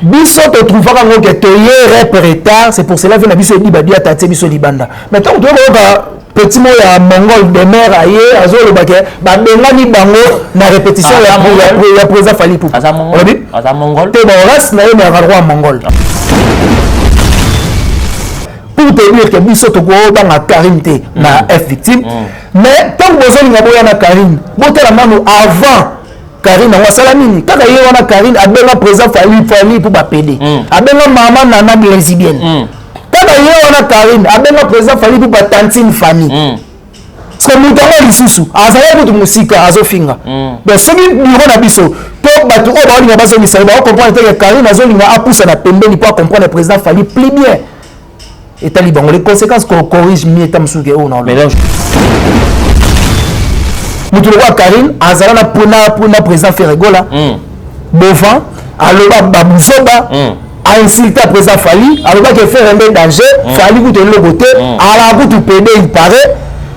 Biso te trouve quand que tu es rep retard, c'est pour cela que na biso dit badia taté biso libanda. Maintenant tu vois petit mot ya mongol de mer aye azo le baké ba bengani bango na répétition ya président Fally Ipupa. Asa mongol. Te ba reste na yé roi mongol. Pour te dire que biso to go dans Karine te na F victime. Mais tant que besoin nga na Karine, bote la mano avant Karine on salamini kaka yé wana Karine abenga président Fally pour ba PD. Abenga maman nana lesbienne. Kaka yé wana Karine abenga président Fally pour ba tantine famille. C'est mon temps lisusu azaya mutu musika azofinga. Mais ce qui bureau na biso to batu o ba linga baso misala ba comprendre que Karine azolinga apusa na pembeni pour comprendre le président Fally plus bien. Et taliban les conséquences qu'on corrige mieux tam suke o non mélange. Mutu le Karine azala na pona président Ferregola. Bovin aloba babusoba a insulté à président Fally aloba que faire un danger Fally goûte le côté à la goûte PD il paraît.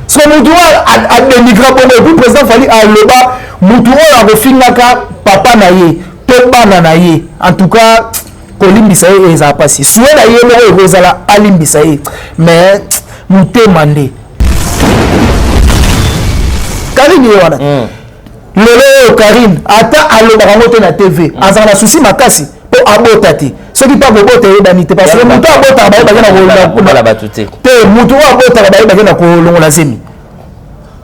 Ce que mutu a dénigré pour le président Fally aloba mutu a refingaka papa na ye to bana na ye en tout cas kolimbisa ye eza pasi suwe na ye moko ekozala alimbisa ye mais mute mande Karine ye wana lelo Karine ata alobaka ngo te na TV azala na susi makasi po abota te soki pa kobota yebani te parce que mutu abotaka bayebaki te mutu abotaka bayebaki na kolongola zemi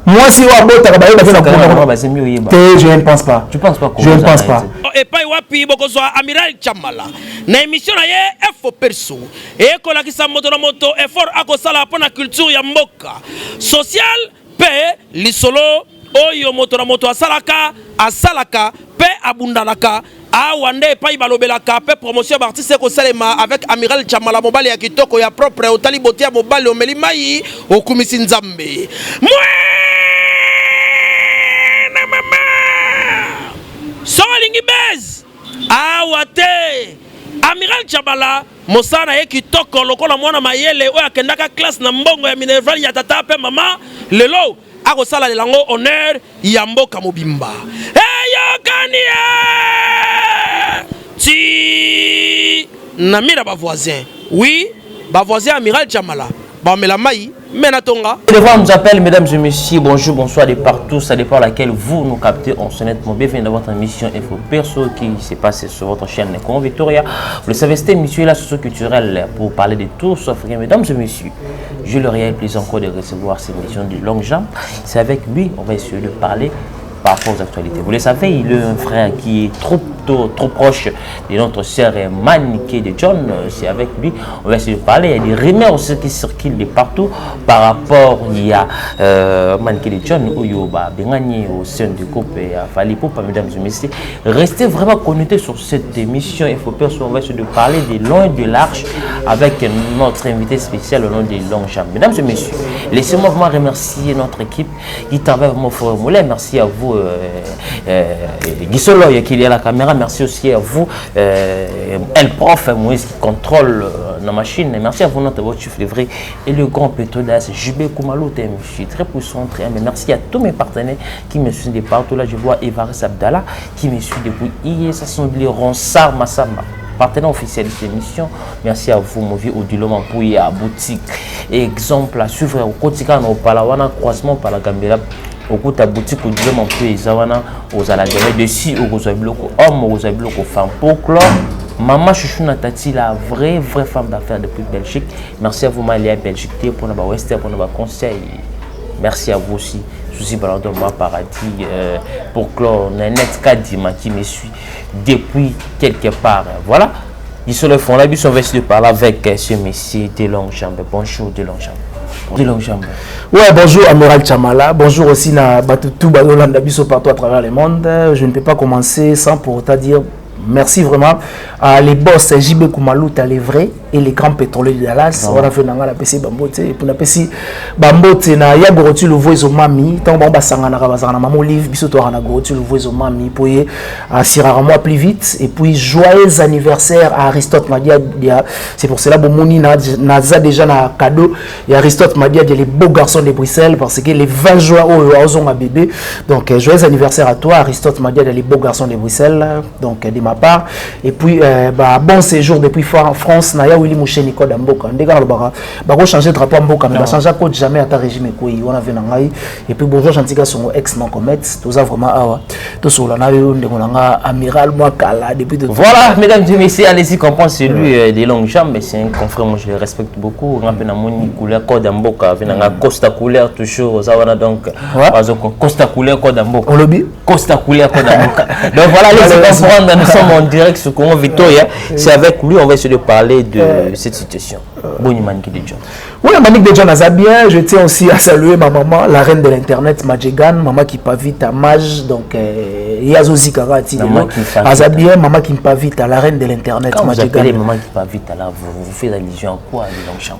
mwasi oyo abotaka bayebaki na kolongola te je ne pense pas. Tu penses pas? Je ne pense pas. Et pas wapi bokozwa Amiral Chamala na émission na ye Info Perso et kolakisa moto na moto effort akosala pona culture ya mboka social pe lisolo oyo moto na moto asalaka pe abundalaka awande pa ibalobelaka pe promotion d'artiste ko salema avec Amiral Chamala mobali ya kitoko ya propre otali botia mobali omeli mai okumisi nzambe Solingi bez awate Amiral Chamala mosana ye kitoko lokola mwana mayele oyo akendaka classe na mbongo ya Minerval ya tata pe mama lelo akosala lelango honneur ya mboka mobimba eyokania ti namira ba voisin oui ba voisin Amiral Chamala ba mela mai Menatonga. Les voix nous appellent, mesdames et messieurs, bonjour, bonsoir de partout, ça dépend à laquelle vous nous captez, on se nettement bienvenue dans votre émission Info Perso qui s'est passée sur votre chaîne Con Victoria. Vous le savez, c'était émission là socio-culturelle pour parler de tout sauf rien. Mesdames et messieurs, je le réel plaisir encore de recevoir cette émission de longue jambe. C'est avec lui, on va essayer de parler par rapport aux actualités. Vous le savez, il est un frère qui est trop proche de notre sœur Maniké de John. C'est avec lui, on va essayer de parler. Il y a des rumeurs aussi qui circulent de partout par rapport à Maniké de John, où il y a Bengani au sein du couple et à Fally Ipupa, mesdames et messieurs. Restez vraiment connectés sur cette émission. Il faut perso, on va essayer de parler de long et de large avec notre invité spécial au nom de Longchamp. Mesdames et messieurs, laissez-moi vraiment remercier notre équipe qui travaille avec mon frère Moulin. Merci à vous. Gisolo qui est à la caméra, merci aussi à vous El Prof Moïse qui contrôle la machine, merci à vous notre votre chiffre livré et le grand pétrolier JB Koumalou, je suis très puissant, très mais merci à tous mes partenaires qui me suivent de partout. Là je vois Evaris Abdallah qui me suit depuis hier, ça sont les Ronsard Massamba, partenaire officiel de cette émission. Merci à vous, mon vieux Odiloma Pouye à boutique. Exemple à suivre au quotidien au Palawana, croisement par la Gambela. Au coup ta boutique Odiloma Pouye Zawana aux Alademé de si aux Bloco homme, aux Bloco femme pour clore. Maman Chouchou Natati, la vraie femme d'affaires depuis Belgique. Merci à vous, Malia Belgique, pour nos Western, pour nos conseils. Merci à vous aussi. Souci Baladon, Paradis, pour clore, Nanette Kadima qui me suit depuis quelque part. Voilà. Ils sont le fond. Là, on va essayer de parler avec ce monsieur de Longchamp. Bonjour de Longchamp. Ouais, bonjour Amiral Chamala. Bonjour aussi na tout Balolanda Biso partout à travers le monde. Je ne peux pas commencer sans pour autant dire merci vraiment à les boss JB Koumalou, t'as les vrais. et les grands pétroliers de Dallas. On a fait dans la PC Bambote et puis on a PC Bambote na ya gorotu le voice mami tant bon basanga na bazana maman livre biso to na gorotu le voice mami pour assurer moi plus vite et puis joyeux anniversaire à Aristote Madia. C'est pour cela bon moni naza déjà na cadeau et Aristote Madia les beaux garçons de Bruxelles parce que les 20 juin au ma bébé. Donc joyeux anniversaire à toi Aristote Madia les beaux garçons de Bruxelles donc de ma part et puis bon séjour depuis France na ya Willy Moucheni Koda Mboka ndeka ba changer drapeau Mboka mais ba changer code jamais à ta régime ko on a vu nangai et puis bonjour Chantika son ex non commet tout ça vraiment awa to sola na yo ndeko nanga amiral moi kala depuis de voilà mesdames et messieurs allez-y comprendre c'est lui des longues jambes mais c'est un confrère moi je le respecte beaucoup on a na moni couleur Koda Mboka venanga Costa couleur toujours ça wana donc Costa couleur Koda Mboka on lobby Costa couleur Koda Mboka donc voilà allez-y comprendre nous sommes en direct sur Congo Victoria c'est avec lui on va essayer de parler de cette situation. Boni Manique de John. Oui, Manique de John a bien. Je tiens aussi à saluer ma maman, la reine de l'internet, Majegan, maman qui pas vite à Maj, donc Yazozi Karati. Azabien, maman qui pas vite à la reine de l'internet, Majegan. Maman qui pas vite à la vous faites allusion à quoi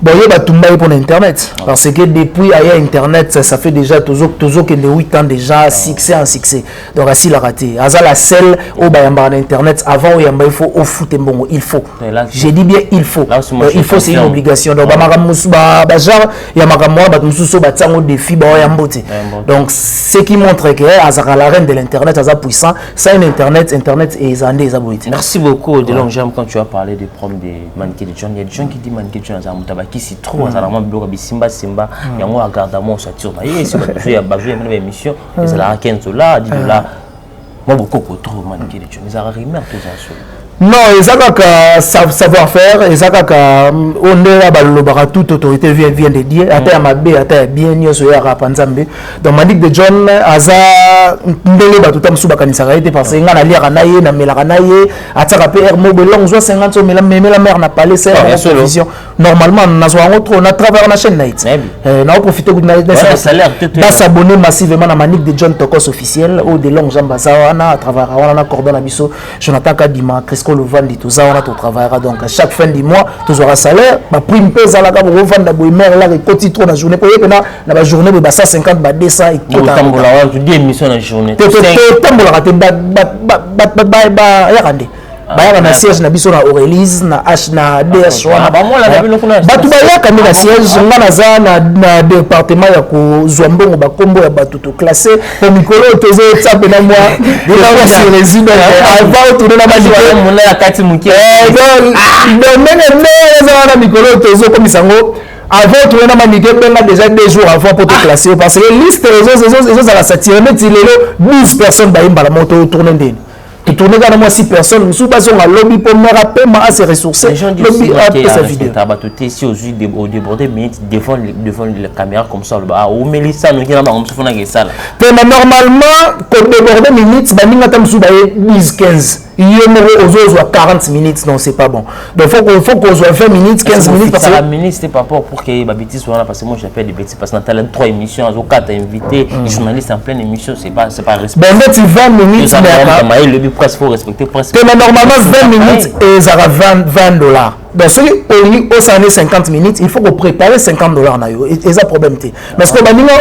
bon, il y a tout pour l'internet parce que depuis à internet ça fait déjà toujours que de 8 ans déjà succès en succès. Donc ainsi la raté. Aza la selle au bayamba en internet avant il faut au foot bon il faut. J'ai dit bien il faut. Il faut c'est une obligation. Donc genre il y a makamwa batmususo batsango défi ba ya mbote. Donc ce qui montre que Azara la reine de l'internet Aza puissant, ça une internet et zandé zaboiti. Merci beaucoup de longue jambe quand tu as parlé des problèmes de Manique de John. Il y a des gens qui disent Manique de John Aza mutabaki si trop Azara ma bloga bisimba simba ya moi regarde moi sur tourne. Et c'est que j'ai basé une émission et ça la $15 $10. Moi beaucoup trop Manique de John. Azara rimer tout ça. Non, ezaka savoir-faire, ezaka on est à toute autorité vient de dire, ata mabe ata bien nyoso ya rapanzambe. Donc Manique de John aza ndele ba tutam suba kanisa été parce que ngana lire na ye na melaka na ye ataka PR mobile long 50 mela mère na parler c'est la télévision. Normalement na zo ngotro na travailler na chaîne night. Na profiter de salaire da s'abonner massivement à Manique de John Tokos officiel ou de longs jambes ça na travailler on a cordon abiso Jonathan Kadima le vendre tout ça on a tout travaillera donc à chaque fin du mois tu auras salaire ma prime pèse à la gamme on vendre la mère là côté trop la journée pour y na la journée ba 150 ba 200 et tout tambola tu dis émission la journée tambola raté ba ya rande ba na siège na biso na Aurélie na H na DS wana ba moi la batu ba ya kamera siège ngana za na département ya ko Zwambongo ba kombo ya batu to classé pour mikolo tozo tsape na moi de la sur les îles avant tourner na maji mon la kati muki donc même za na mikolo tozo comme sango avant tourner na manique benga déjà 2 jours avant pour te classer parce que liste les ça la satire mais il est 12 personnes ba imba la moto tourner ndeni tu tournes dans moi 6 personnes nous sommes à lobby pour me rappeler à se ressourcer lobby à sa vidéo tu si aux yeux au déborder minutes devant la caméra comme ça ah ou Mélissa nous qui là comme ça fona que ça mais normalement pour déborder minutes ba ninga tam suba 10 15 il y a 40 minutes non c'est pas bon donc faut qu'on soit 20 minutes 15 minutes parce que la minute c'est pas pour que ma bêtise soit là parce que moi j'appelle des bêtises parce que dans talent 3 émissions aux 4 invités les journalistes en pleine émission c'est pas respect ben tu 20 minutes mais le presque faut respecter presque mais normalement 20 minutes et ça va $20 donc celui au s'en est 50 minutes il faut qu'on prépare $50 na yo et ça problème té mais ce que ba ninga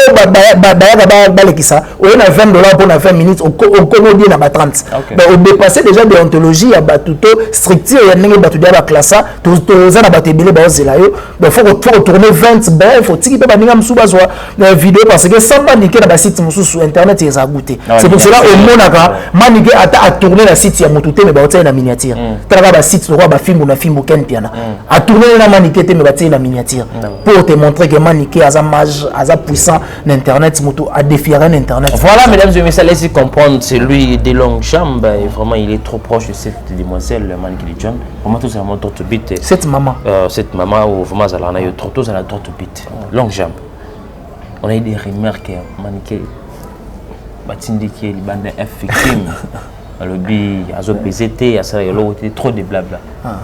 ba le kisa on a $20 pour 20 minutes au Congo na ba 30 donc on dépasser déjà déontologie ya batuto structure ya ndenge batu dia ba classe to za na batebele ba ozela yo donc faut tourner 20 ben faut tiki pe ba ninga msuba zo vidéo parce que sans maniquer na ba site musu sur internet ya goûter c'est pour cela au monaka maniquer ata a tourner la site ya mutute mais ba otela na miniature tala ba site roi ba fimbo na fimbo kentiana a tourner na maniquer te mais ba tela na miniature pour te montrer que maniquer aza mage aza puissant l'internet mutu a défier internet. Voilà mesdames et messieurs laissez comprendre c'est lui des longues jambes et vraiment il est trop proche de cette demoiselle Manique de John vraiment tout ça vraiment trop bite cette maman ou vraiment ça là trop tout ça là trop bite longue jambe on a eu des remarques Manique batindi qui est bande F victime le bi azo PZT à ça il y a trop de blabla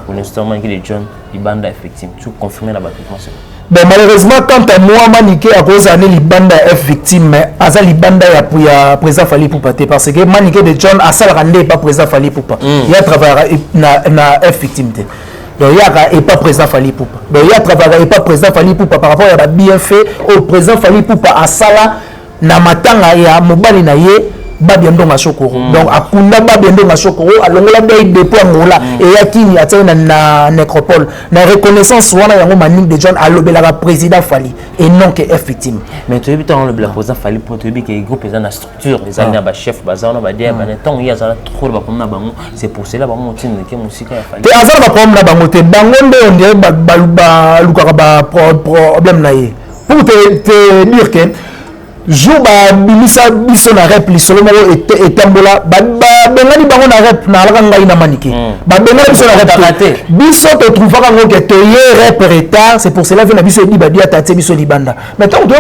pour l'instant Manique de John il bande F victime tu confirmer là-bas ben malheureusement quant à moi Manique à cause année libanda F victime mais aza libanda ya président Fally Ipupa parce que Manique de John a ça rendre pas président Fally Ipupa il a travaillé na F victime donc il y a et pas président Fally Ipupa donc il y a travaillé pas président Fally Ipupa par rapport à bien fait au président Fally Ipupa à sala na matanga ya mobali na ye babiendo ngashokoro donc akunda babiendo ngashokoro alongola bay dépôt ngola et yakini atena na nécropole na reconnaissance wana yango maning de John alobela président Fally et non que effectivement mais tu évites le président Fally pour te dire que groupe est dans la structure les années ba chef bazana ba dia ba temps il y a ça trop ba comme na bango c'est pour cela ba motine que musique ya Fally te azana ba problème na bango te bango nde on dirait ba lukaka ba problème na ye pour te dire que jour ba bilisa biso na rep li solo moko etambola ba bengani bango na rep na alaka ngai na manike ba bengani biso na rep biso to trouvaka ngo ke to ye rep retard c'est pour cela que na biso di ba dia taté biso libanda mais tant que to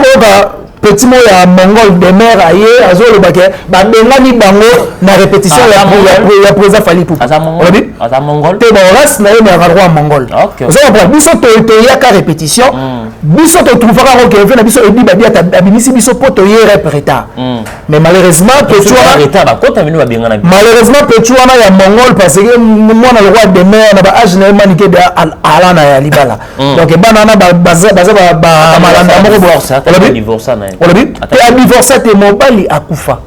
petit mot ya mongol de mer aye azolo bake ba bengani bango na répétition ya président Fally Ipupa asa mongol te ba ras na ye na roi mongol ça va biso to ya ka répétition biso to trouvera ngo ke na biso edi ba dia abimisi biso poto ye rep retard mais malheureusement petit retard ba kota minu ba bengana malheureusement petit wana ya mongol parce que mona le roi de mer na ba age na manike de alana ya libala donc banana baza malanda moko borsa divorce na et à divorcer tes mobali à Koufa.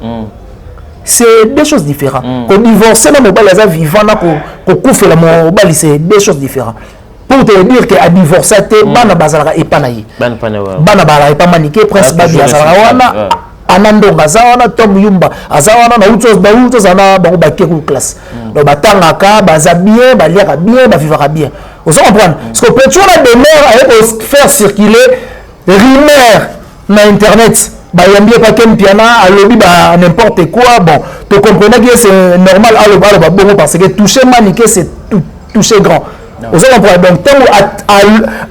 C'est deux choses différentes. Quand divorcer na mobali à vivant na ko koufa la mobali c'est deux choses différentes. Pour te dire que à divorcer tes bana bazalaka epanayi. Bana bala epa maniqué prince babi azalaka wana anando bazawana tom yumba azawana na utos ana bango bakeku classe. Donc batangaka baza bien, baliaka bien, bavivaka bien. Vous comprenez? Parce que peut-être on a des mères avec faire circuler rumeur na internet ba yambie pas kem piana alobi ba n'importe quoi bon tu comprenez que c'est normal aloba ba bon parce que toucher maniqué c'est toucher grand vous comprenez donc tant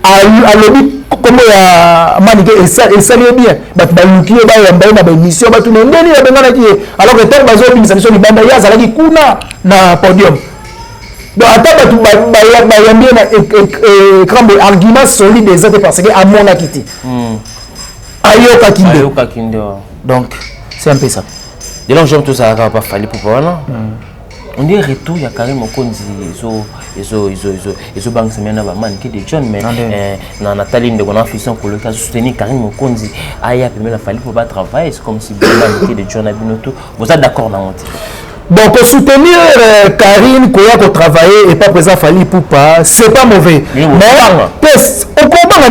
alobi comme ya maniqué et ça bien ba luki ba yamba na ba mission ba tout ndeni ya bengana ki alors que tant bazo bi mission libanda ya zalaki kuna na podium donc attends ba yambie na écran argument solide des autres parce que à mon akiti Ayoka Kindo. Donc, c'est un peu ça. De là, j'aime tout ça, ça va pas falloir pour voir. On dit retour, il y a carrément ils banque semaine à man qui des jeunes mais dans Nathalie de on fission pour le cas soutenir Karim Mokonzi aya permet la fallu pour pas travailler c'est comme si man qui des jeunes à binoto vous êtes d'accord dans donc pour soutenir Karine Koya pour travailler et pas présent Fally Ipupa c'est pas mauvais mais test au combat en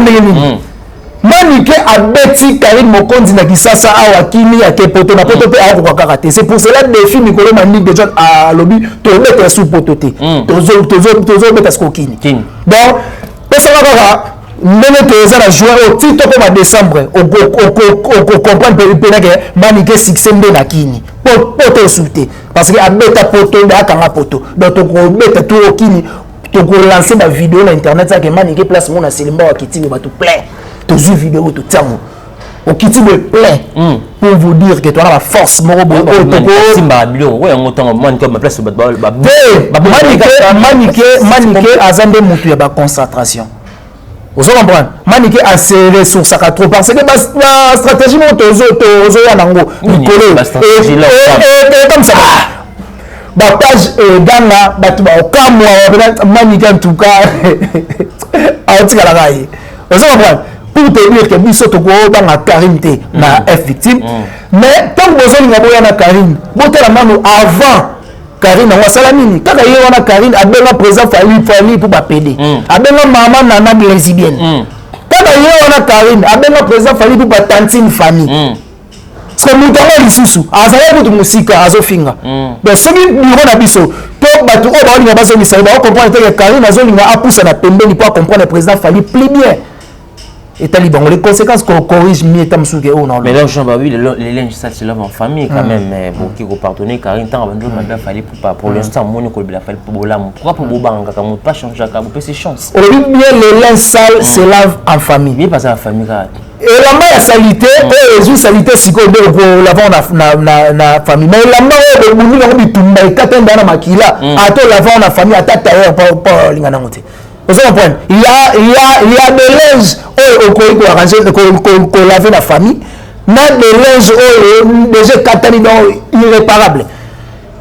Manike abeti Karine Mokonzi na kisasa awa kini ya kepoto na poto pe awa kwa karate c'est pour cela défi Nicolas Manique de John à lobby to mettre sous pototé tozo mettre skokini donc personne va ndenge toza na jouer au titre comme décembre au comprendre que Manique succès nde na kini poto souté parce que abeta poto na kanga poto donc to mettre tout au kini to lancer ma vidéo na internet ça que Manique place mon na Selimba wa kiti ba tout plein toujours vidéo tout temps au kiti me plaît pour vous dire que tu as la force moro simba bio ouais on temps man comme ma place Manique azande mutu ya ba concentration vous comprenez Manique a serré sur sa trop parce que la stratégie moto ya nango Nicolas comme ça ba page danga batu ba okamwa Manique en tout cas a tika la gai vous comprenez pour te dire que biso to go dans la Karine te na F victime mais tant que besoin nga boya na Karine botela mano avant Karine wa salamini kaka ye wana Karine abenga président Fally pour ba PD abenga maman nana lesbienne kaka ye wana Karine abenga président Fally pour ba tantine famille parce que mutango lisusu azaya mutu musika azofinga donc soki biro na biso to batu o ba linga bazo misala ba comprendre que Karine azolinga apusa na pembeni pour comprendre président Fally plus bien et taliban les conséquences qu'on corrige mieux tam souke ou non mais là Jean Babi les linges ça c'est là en famille quand même mais bon qui pardonner Karine tant avant de m'a fallu pour l'instant mon ko bila fallu pour bola pourquoi pour bobanga comme pas changer ka vous c'est chance on dit bien les linges sales se lavent en famille bien pas en famille et la main à salité et les salité siko de pour lavant na famille mais la main de buni na bitumba ikatenda na makila ato lavant na famille atata pas lingana ngote vous comprenez il y a des linges au arranger qu'on laver la famille na des linges déjà katani dans irréparable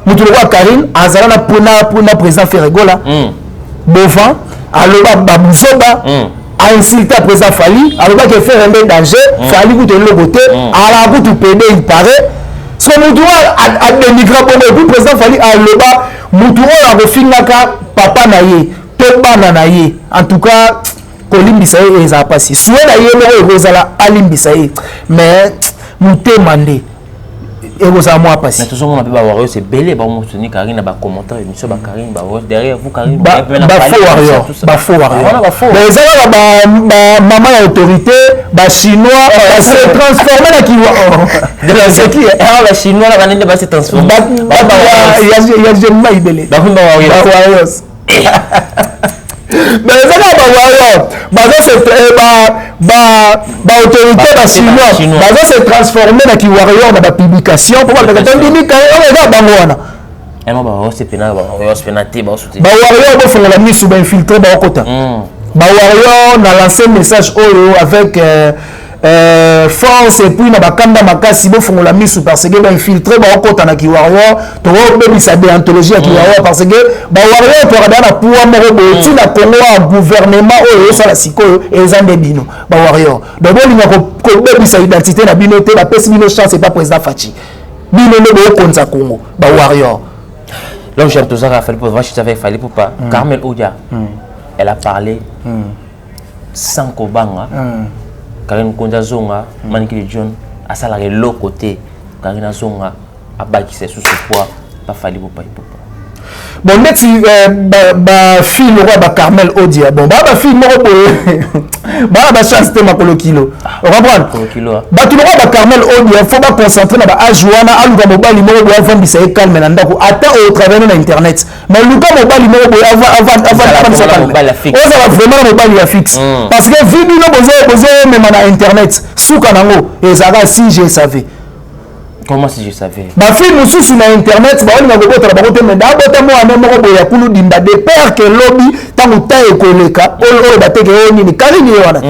mutu le roi Karine azala na président Ferregola Bovin aloba babuzoba a insulté à président Fali aloba que faire un danger Fali goûte le côté à la goûte pédé il paraît ce que mutuwa a dénigré bon et puis président Fali aloba mutuwa a refingaka papa na ye to bana na ye en tout cas kolimbisa ye eza pasi soué na ye moko ekozala alimbisa ye mais muté mandé ekozala moi pasi mais tout ça on appelle Wario c'est belé ba mo soutenir Karine ba commentaire émission ba Karine ba derrière vous Karine ba faux warrior mais ça ba maman ya autorité ba chinois ba se transformer na kiwa c'est qui la chinois la banende ba se transformer ya jema ibele ba warrior mais ça va warrior ba autorité ba chinois ba se transformer na ki warrior na ba publication pour ba ka ndimi ka on ba ngwana et non ba c'est pénal ba c'est pénalité ba soutenir ba warrior ba font la mise ba infiltrer ba kota ba warrior na lancer message avec force et puis na bakanda makasi bo font la mise parce que ba infiltrer ba kota na ki warrior to ba sa déontologie ki warrior parce que ba warrior to rada na pouvoir moko bo ti na Congo gouvernement ça la siko ezande bino ba warrior donc bo linga ko ba sa identité na bino te ba pesi bino chance et pas président Fachi bino ne bo konza Congo ba warrior. Là où j'aime tout ça, Raphaël, pour voir si ça avait fallu pour pas. Carmel Odia, elle a parlé sans Kobanga, Karine Konda Zonga, Maniki John, à salarié l'autre côté, Karine Zonga, à baki c'est sous ce poids, pas fallu pour pas. Bon, mais si fille le roi Carmel Odia, bon, fille le roi chance de ma kilo. On comprend? Tu le roi Carmel Odia, faut pas concentrer dans la Ajuana, Aluka Mobali Moro, avant de se calmer, attends au travers de l'internet. Mais Luka Mobali Moro, avant de se calmer. On va vraiment Mobali fixe. Parce que vu que nous avons même à internet, sous Kanango, et ça va si je savais. Comment si je savais? Ma fille nous sous sur internet, bah on va boire la barotte mais d'abord moi même moi boya kulu dimba de père que lobby tangu taille koleka olo ba teke oni Karine wana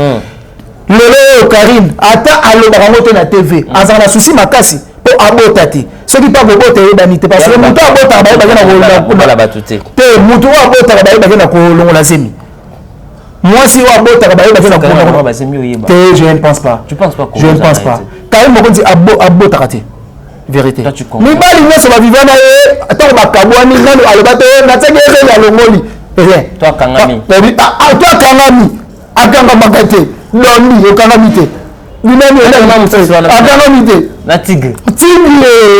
lelo Karine ata alo barotte na TV azana souci makasi po abota ti ce qui pas bobota e banité parce que muto abota ba ba na batute te muto abota ba na kolongo la zemi moi si abota ba na kolongo ba zemi oyeba te je ne pense pas. Tu penses pas? Je ne pense pas. Karine moko dit abota raté. Vérité. Mibali nyonso ba vivana ye atako bakabwani nanu alobate na tsenge ya longoli rien toi kangami toi kangami akanga makate doni okangami te binani ona akangami te na tigre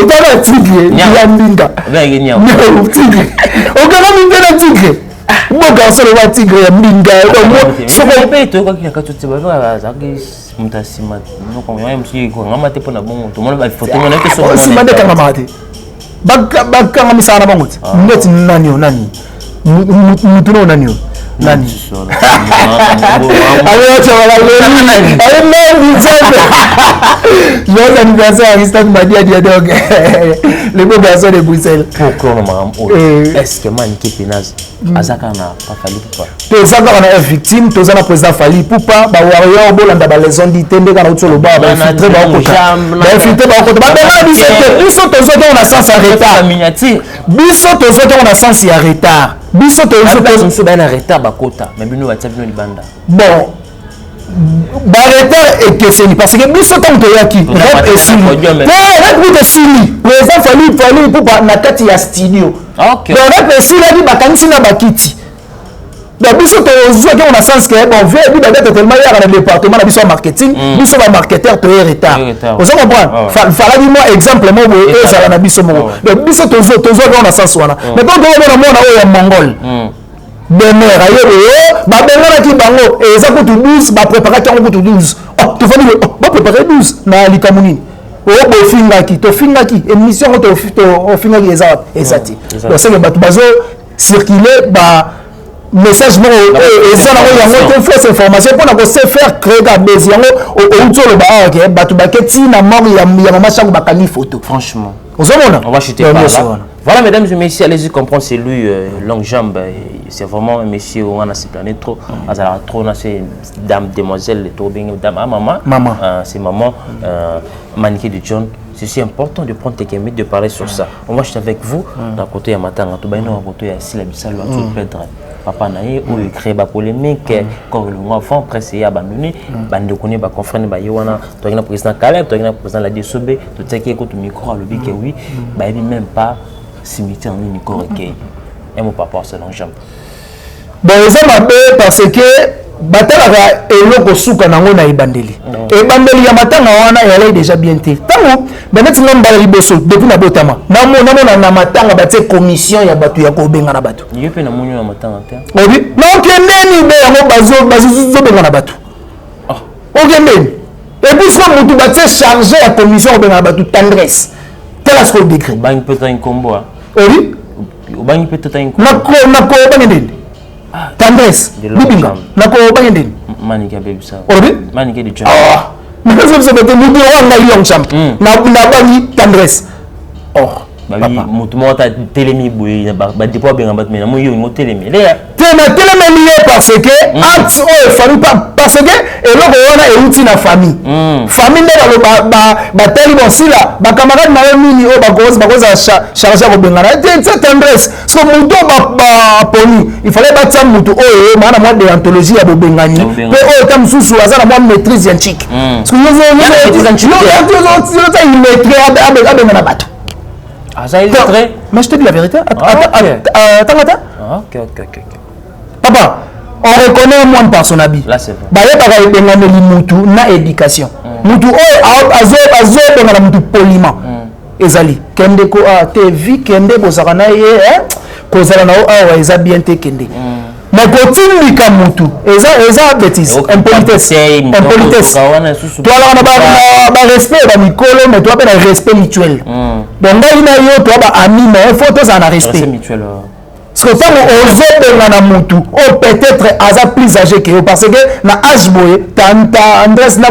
tala tigre ya mbinga tigre okangami te na tigre boka solo ba tigre ya mbinga soko pe to kwa kila katu tiba ba zaki mutasima no kwa mwa msi kwa ngama te pona bongo to mona ba photo mona ke so si mande kanga mate bakanga misana banguti ndeti nani mutuno nani alors tu vas la anniversaire à Stade Madia Diadog le beau garçon de Bruxelles pourquoi maman est-ce que Maniki Pénaz azaka na pas fallu pas to zaka na victime to zana président Fali poupa ba warrior bolanda ba les ondi tende kana utso loba ba filtre ba ko ba biso to zo on a sens en retard biso to zo on a sens en retard biso to zo ben retard ba kota mais bino ba tabino libanda bon barreta et question parce que biso tant to yaki rap et sili rap et sili président Fali poupa na kati ya studio OK rap et sili di bakanisi na bakiti donc biso to zo on a sens que bon veut bi ba tellement ya dans le département na biso marketing biso ba marketeur to retard vous comprendre fala di moi exemple mo bo ça na biso mo donc biso to zo on a sens wana mais donc on a mona o ya mongol Bemer ayo ba bengana ki bango eza ko to 12 ba préparer ko to 12 to fami ba préparer 12 na likamuni o bo fingaki to fingaki émission to fingaki ezati donc c'est que ba bazo circuler ba message mo eza na yango te fausse information pour na ko se faire créer ka base yango o utolo ba ok ba to baketi na mort ya mama chango bakani photo franchement on va chuter par là. Voilà, mesdames et messieurs, allez-y comprendre, c'est lui, longue jambe, c'est vraiment un monsieur où on a cette année trop, trop, c'est dame, demoiselle, trop bien, dame, maman, c'est maman, Maniki de John. C'est si important de prendre quelques minutes de parler sur ça. On va chuter avec vous, d'un côté, à matin, à tout, d'un côté, à Sila Bissal, à tout, papa nae ou créer ba polémique quand le enfant presse et abandonné bande connaît ba confrère ba yewana to ngina président Caleb to ngina président la DSOB to tsaki ko to micro le bique oui ba même pas cimetière ni micro recueil et mon papa c'est non jamais bon ça m'a parce que batalaka eloko suka nango na ibandeli ebandeli ya matanga wana yalai déjà bien te tango beneti ngamba liboso depuis na botama namona na matanga batie commission ya batu ya kobenga na batu yepe na munyo na matanga te obi non kendeni be yango bazo benga na batu okendeni et puis ça mutu batie chargé ya commission kobenga na batu tendresse tel ce décret bang peut-être un combo obi bang peut-être un nako bangendeni tendresse bibinga nako bangendeni manike baby ça obi manike de ah mais ça c'est peut-être mutu wanga yon champ na bangi tendresse babi mutu mota telemi boye ba dépôt benga bat mais na moyo ngo telemi le tena telemi lié parce que acte famille parce que eloko wana euti na famille famille nde ba teli bonsila ba camarade na mini o ba goza charger ko benga na c'est tendresse so mutu ba poni il fallait ba tia mutu maana moi déontologie ya bobengani pe tam susu azana moi maîtrise scientifique so yo benga na bato. Ah, ça il est très. Mais je te dis la vérité. Attends. Ok. Papa, on reconnaît moi par son habit. Là c'est vrai. Baye baka bengameli mutu na éducation. Mutu azo bengala mutu poliment. Ezali kende ko te vi kende bozaka na ye kozala na awa eza bien te kende. Mais continue ka mutu eza bêtise impolitesse. Toi là on a respect ba mikolo mais toi pas respect mutuel. Donc ngai na yo toi ba ami mais faut tous en respect mutuel. Parce que tant on benga na mutu peut-être aza plus âgé que yo parce que na âge boye tanta Andres na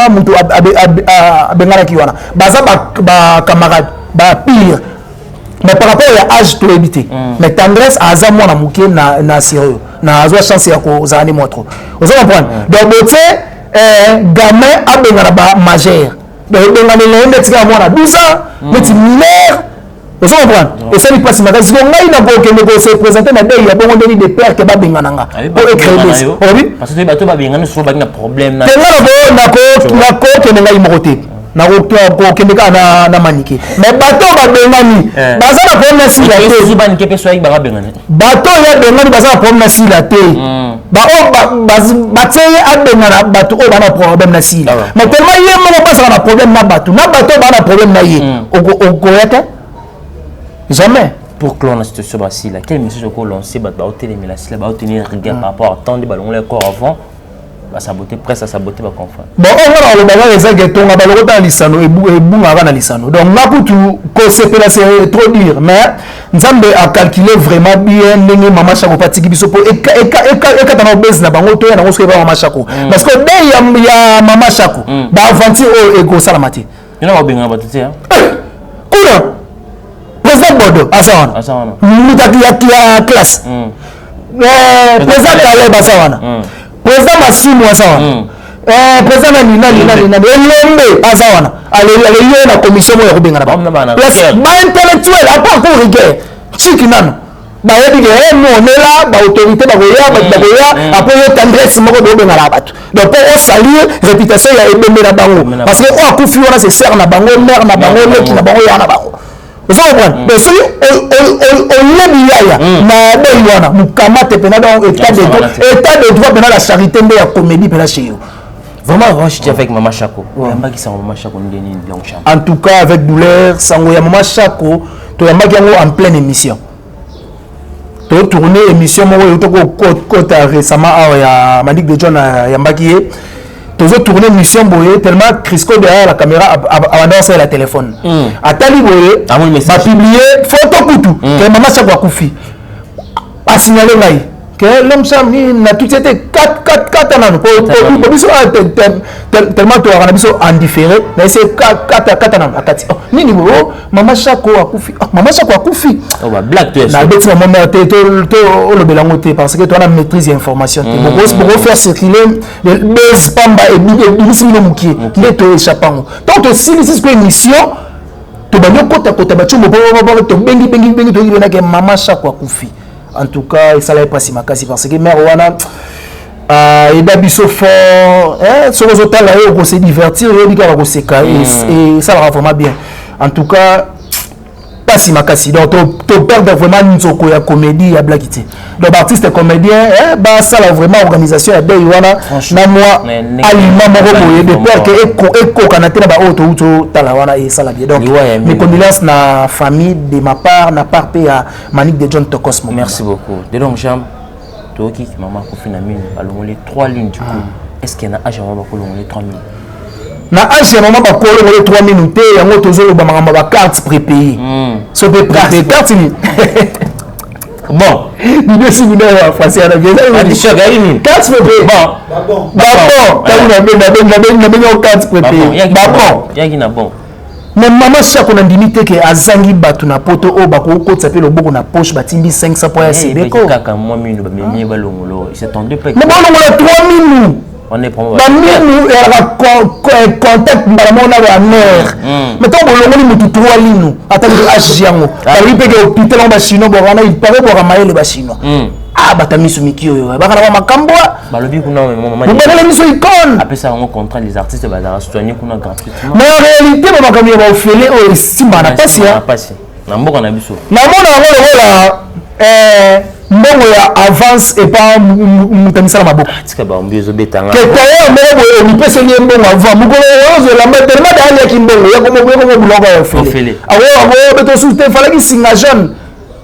mutu benga ki wana baza ba camarade ba pire. Mais par rapport à l'âge, tu éviter. Mais tendresse, à Azam, na mouké, na sérieux. Na azwa chance ya ko zani motro. Vous comprenez? Donc, boté, gamin, a benga majeur. Donc, benga ne metika mwana 12 ans, meti mineur. Vous comprenez? Et ça, il passe ma case. Donc, là, il a beau se présenter, mais il y a beaucoup de pères qui ba benga nanga. Pour écrire des. Oui? Parce que les bateaux ba benga ne sont pas un problème. Na ko ke nga imoroté. Na kokendeka na manike mais bato babengani baza na problème na sila te zibani kepe so ba bengani bato ya bengani baza na problème na sila te batie abengana bato o bana problème na sila mais tellement ye moko basa na problème na bato bana problème na ye okoyata jamais pour clore la situation basila quel message ko lancer bato ba hôtel mais la sila ba tenir rigueur par rapport à tant de ballons le corps avant ba saboter presque à saboter ba confrère bon on va le bagage ezaki tonga ba lokota lisano ebunga na lisano donc nakutu ko sepela c'est trop dur mais nzambe a calculé vraiment bien ndenge mama chako patiki biso po eka tana obese na bango to ya na ngosko ba mama chako parce que dès ya mama chako ba aventure o ego salamati ina ba benga batete hein kuna président Bodo asawana mutaki ya classe président Caleb asawana président Massimo asawana président nina elombe asawana ale na commission mo ya kobenga na ba intellectuel à part pour rigueur chiki nano ba yebi ke no nela ba autorité ba goya après yo tendresse moko do benga na bato donc pour saluer réputation ya ebembe na bango parce que o akufi wana c'est sœur na bango mère na bango leki na bango ya na bango. Vous comprenez? Mais si on yaya na boy wana mukamate pena dans état de droit pena la charité de la comédie pena chez eux. Vraiment je suis avec Mama Chako. Yamba qui sang Mama Chako ndeni Longchamp. En tout cas avec douleur sango ya Mama Chako to yamba qui en pleine émission. To tourner émission mo yo to ko récemment ya Malik de John yamba qui toujours tourner mission boye tellement Crisco derrière la caméra avant danser la téléphone atali boye ba publier photo kutu que Mama Chako akufi a signaler ngai que l'homme sam ni na tout était 4 ans pour biso tellement to ana biso en différé mais c'est 4 ans akati nini bo Mama Chako akufi oh ba black tu es na bête mon mère to le belangote parce que toi na maîtrise information pour faire circuler le buzz pamba et bisi le mukie neto échappant donc si c'est une émission to banyo kota ba chumo to bengi to na que Mama Chako akufi en tout cas ça l'a pas si makasi parce que mère wana et d'abisso fort ce que total là on se divertir et on dit qu'on se et ça va vraiment bien en tout cas pas si makasi donc tu perdre vraiment une zoko ya comédie ya blaguité donc artiste comédien bah ça la vraiment organisation ya de wana na moi aliment moko de peur que eko kanate ba auto talawana et ça la bien donc mes condoléances na famille de ma part na part à Manique de John Tokosmo. Merci beaucoup de donc Jean Toki maman ko finamine balongoli 3 lignes du coup est-ce qu'il y a un âge maman ko longoli 3 lignes na âge maman ba ko longoli 3 minutes yango tozolo ba maman ba carte prépayée so be prépayée carte ni bon ni de si bino ya français na bien ça choc aïni carte prépayée bon na ben carte prépayée bon yaki na bon mais maman chaque on a limité que azangi batu na poto o bako ko tsape le boko na poche batimbi 500 points CD ko kaka moi minu ba memi ba longolo c'est tendu pas mais bon on a 3 minutes on est pour ba minu et contact maman na ba mère mais tant bon longoli mutu 3 lignes attendre âge yango bali pe que hôpital on ba chino bo wana il paraît bo ramaele ba chino batamisu mikio yo baka na makambo balobi kuna maman ni bana miso icône après ça on contrat les artistes bazara soigner kuna gratuitement mais en réalité ba makambo ya ba ofele o simba na pasi na mboka na biso na mona wala mbongo ya avance et pas mutamisala maboko tika ba mbiezo betanga que tayo mbongo ni pesa ni mbongo avant mukolo ozo la mba tellement d'aller ki mbongo ya komo bulongo ya ofele awo beto souté fallait ki singa jeune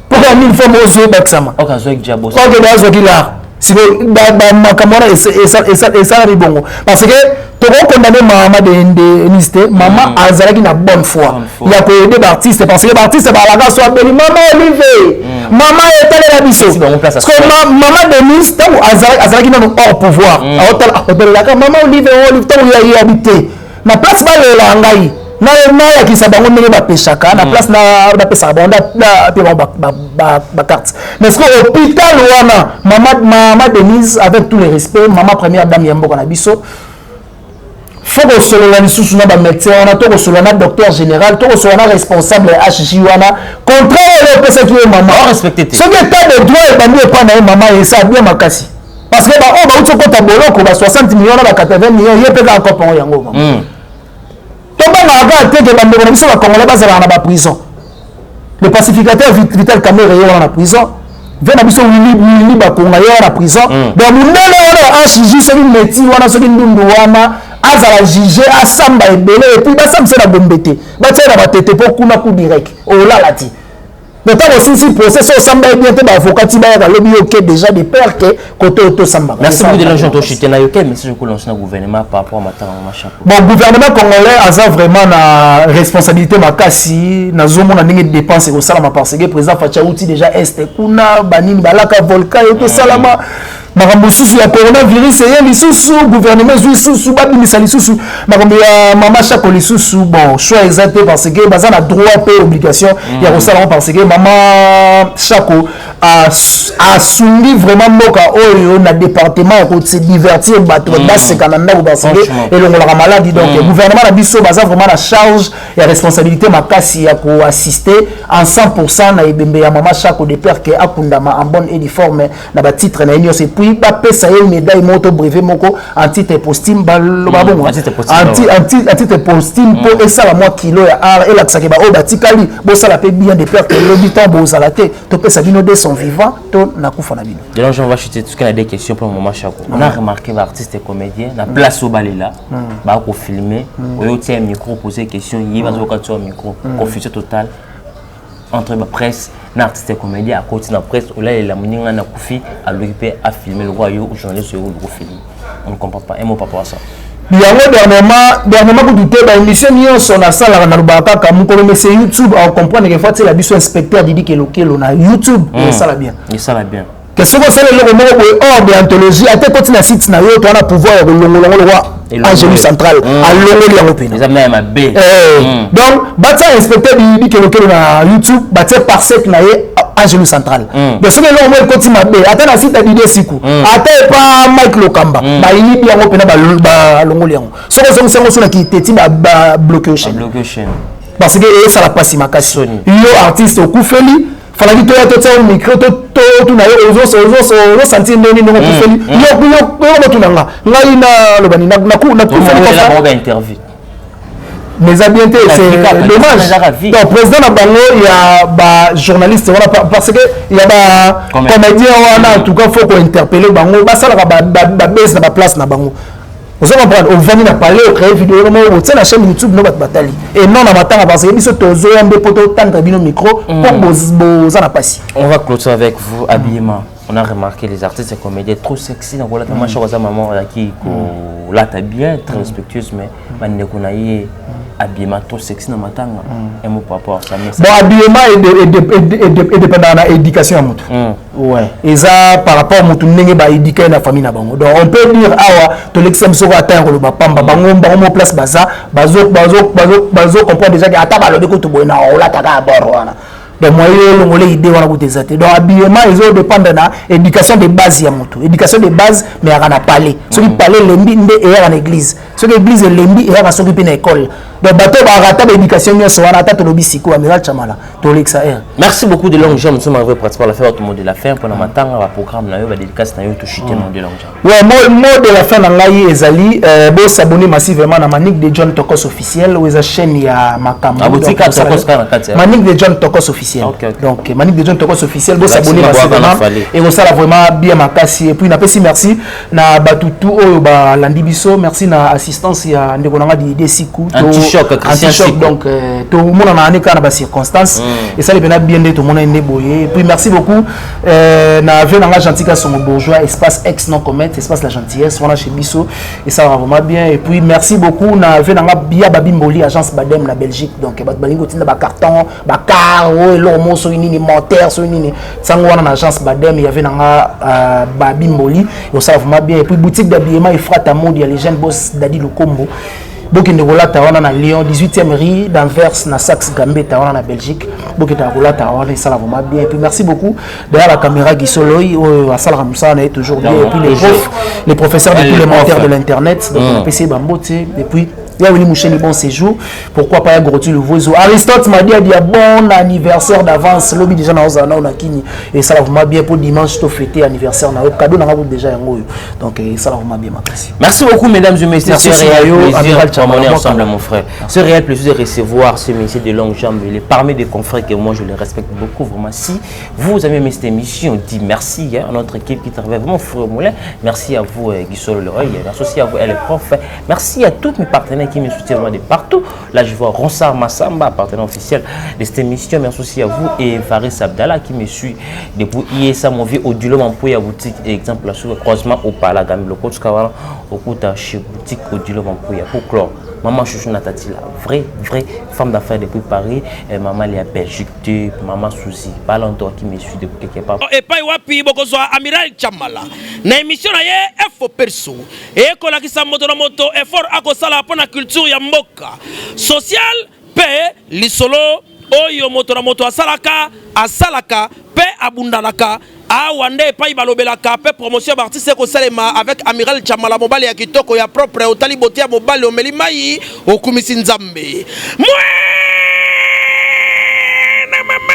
pour que 1000 fois mozo baksama okazo ek jabo ok bazo ki là si ba makamona et ça ribongo parce que toko condamné maman de niste maman azalaki na bonne foi il y a que des artistes parce que l'artiste ba la so abeli maman Olivier maman etale la biso parce que maman de niste azalaki na hors pouvoir hôtel la maman Olivier tant il y a habité na place ba le ngai na ya ki sabango ndenge ba peshaka na place na pesa bonda pe ba carte mais ce que hôpital wana maman Denise avec tout le respect maman première dame ya mboka na biso faut que solo la lisusu na ba médecin on a to solo na docteur général to solo na responsable HJ wana contraire le pesa ki maman respecter ce qui est de droit et bandu pas na maman et ça bien makasi parce que ba o ba utso kota boloko ba 60 millions na ba 80 millions yepeka encore pon yango prison. Le pacificateur Vital Kamerhe est en prison. Vient à Bissau Wili Bakonga est en prison. Donc nous n'avons pas jugé ce métier, on a ce Ndouana, Azala jugé, Asamba et Belé, et puis Bassam c'est la bombete. Batia la tête pour coup direct. Oh là là, mais tant aussi si procès au Samba est bien, avocat Tiba a lobby ok déjà des pères que côté auto Samba. Merci beaucoup de l'argent au chité na yoke, mais si je peux lancer le gouvernement par rapport à ma chapeau. Bon, gouvernement congolais a vraiment la responsabilité makasi, na zomo na ndenge dépenses au salama parce que président Fachaouti déjà est kuna banini balaka volcan et tout salama. Makambo susu ya coronavirus et lisusu gouvernement susu babimisa lisusu makambo ya mama chako lisusu bon choix exact parce que baza na droit et obligation ya resala parce que mama chako a soumis vraiment moka oyo na département pour se divertir bato base kananda ou parce que et la maladie donc le gouvernement na biso baza vraiment la charge et responsabilité makasi ya ko assister en 100% na ibembe ya mama chako de père que akundama en bonne et due forme na ba titre na union c'est puis ba pesa ye médaille moto brevet moko en titre postime ba bon en titre postime pour esa la moi kilo ya art et la tsake ba o ba tikali bo sala pe bien de père que l'habitant bo sala te to pesa bino de son vivant to na kufa na bino. Donc on va chuter tout ce qu'on a des questions pour maman Chako. On a remarqué l'artiste et comédien la place au balela ba ko filmer o tient micro poser question yi ba zo ka tu micro confusion totale entre la presse l'artiste et comédien à côté de la presse où là il a moninga na kufi à l'occuper à filmer le roi yo journaliste yo le film on ne comprend pas un mot par rapport à ça. Dernièrement pour douter ba émission ni son na sala na lubaka ka mukolo mais c'est YouTube on comprendre que faut la biso inspecteur Didi Kelokelo na YouTube et ça la bien. Et ça la bien. Que ce que c'est le mot hors de anthologie à te continue site na yo to na pouvoir le roi Angelu Central à l'ongoli ya mopena. Les amis ma B. Donc bata inspecteur Didi Kelokelo na YouTube bata par sec na ye Angelu Central. De ce que l'on veut continuer B ata na site Didi Siku. Ata pas Mike Lokamba. Ba ini bien mopena ba l'ongoli yango. Ce que c'est sur qui teti ba bloquer chaîne. Bloquer chaîne. Parce que ça la passe makasi. Yo artiste au Koufeli falaki toya totya micro totuna yo ozosentir ndeni ndongo kufeli yo botunanga ngai nalobani interview mais à bien c'est dommage. Donc président na bango il y a ba journaliste voilà parce que il y a ba comédien en tout cas faut qu'on interpeller bango ba sala ba base na ba place na bango. Vous allez comprendre, on va venir parler au créer vidéo on tient la chaîne YouTube no batali et non na matanga parce que biso tozo yambe poto tendre bino micro pour boza na passi. On va clôturer avec vous habillement. On a remarqué les artistes et comédiens trop sexy dans la maman qui là t'as bien très respectueuse mais mannekonaye habillement trop sexy dans matanga un mot par rapport à ça. Bon habillement est dépendant de l'éducation à mutu. Ouais. Et ça par rapport à mutu ndenge ba éduquer na famille na bango. Donc on peut dire awa to l'exem soko atteindre le bapamba bango place baza bazo comprendre déjà que ata balobi ko to boina o la taka bord wana. Donc moi l'ongolais idée wana kutezate. Donc habillement ils ont dépendre na éducation de base ya mutu. Éducation de base mais à na parler. Ceux qui parler lembi ndé et en église. Ceux qui église lembi et à s'occuper na école. Donc bateau ba rata l'éducation bien so wana tata lobi siko amiral chamala. To l'exa. Merci beaucoup de longue jambe. Nous sommes arrivés pratiquement à la fin de mot de la fin pendant matanga va programme na yo ba dédicace na yo to chuter nom de longue jambe. Ouais, mot de la fin na ngai ezali bo s'abonner massivement na Manique de John Tokos officiel ou eza chaîne ya Makambo. Manique de John Tokos officiel. Donc Manique de John Tokos officiel bo s'abonner massivement et vous ça vraiment bien makasi et puis na pesi merci na batutu oyo ba landi biso merci na assistance ya ndeko nanga di siku anti-choc donc tout le monde en a un cas dans circonstances et ça les bien de tout le monde est boyé et puis merci beaucoup na vu dans gentil cas son bourgeois espace ex non commet espace la gentillesse on a chez Bisso et ça va vraiment bien et puis merci beaucoup na vu dans Bia Babimboli agence Badem la Belgique donc balingo tina ba carton ba car oh l'homme so une monteur so une sango on agence Badem il y avait dans Babimboli et ça va vraiment bien et puis boutique d'habillement et frata mode il y a les jeunes boss Dadi Lukombo Bokinde Rolata on a Lyon 18e rue d'Anvers na Saxe Gambetta on a Belgique Bokinde Rolata on est ça vraiment bien et puis merci beaucoup derrière la caméra Guisoloy à Salah Moussa on est toujours bien et puis les professeurs de tous les menteurs de l'internet donc on a PC Bambote et puis il y a Moucheni bon séjour pourquoi pas Grotu le voisin Aristote m'a dit bon anniversaire d'avance lobby déjà na ozana on a kini et ça vraiment bien pour dimanche to fêter anniversaire na cadeau na déjà yango donc ça vraiment bien merci beaucoup mesdames et messieurs on est ensemble mon frère c'est réel plaisir de recevoir ce monsieur de longue jambe il est parmi des confrères que moi je les respecte beaucoup vraiment si vous avez aimé cette émission dit merci à notre équipe qui travaille vraiment frère Moulin merci à vous Guissol Leroy merci à vous elle est prof merci à tous mes partenaires qui me soutiennent de partout. Là, je vois Ronsard Massamba, partenaire officiel de cette émission. Merci aussi à vous et Faris Abdallah qui me suit depuis ISA Movi au Dulo Mampouya boutique. Exemple, sur le croisement au Palagam, le coach Kawalan, au Kouta chez boutique au Dulo Mampouya pour clore. Maman Chouchou Natati, la vraie femme d'affaires depuis Paris. Et maman Léa Belgique, maman Souci, pas longtemps qui me suit depuis quelque part. Et pas wapi bokozwa Amiral Chamala. Na émission na ye F perso. Et kola ki sa moto na moto effort akosala pona culture ya mboka. Social pe lisolo oyo moto na moto asalaka pe abundalaka. Awande pa ibalobelaka pe promotion d'artiste ko salema avec Amiral Chamala mobali ya kitoko ya propre otali botia mobali omeli mai okumisi nzambe. Na mama.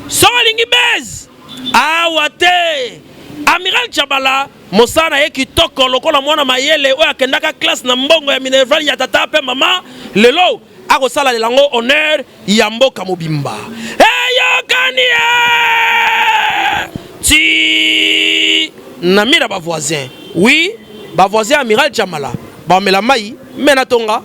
Solingi bez. Awate. Amiral Chamala mosana ye kitoko lokola mwana mayele oyo akendaka classe na mbongo ya Minerval ya tata pe mama lelo akosala lelango honneur ya mboka mobimba. Eyokania ti namira ba voisin oui ba voisin Amiral Chamala ba mela mai menatonga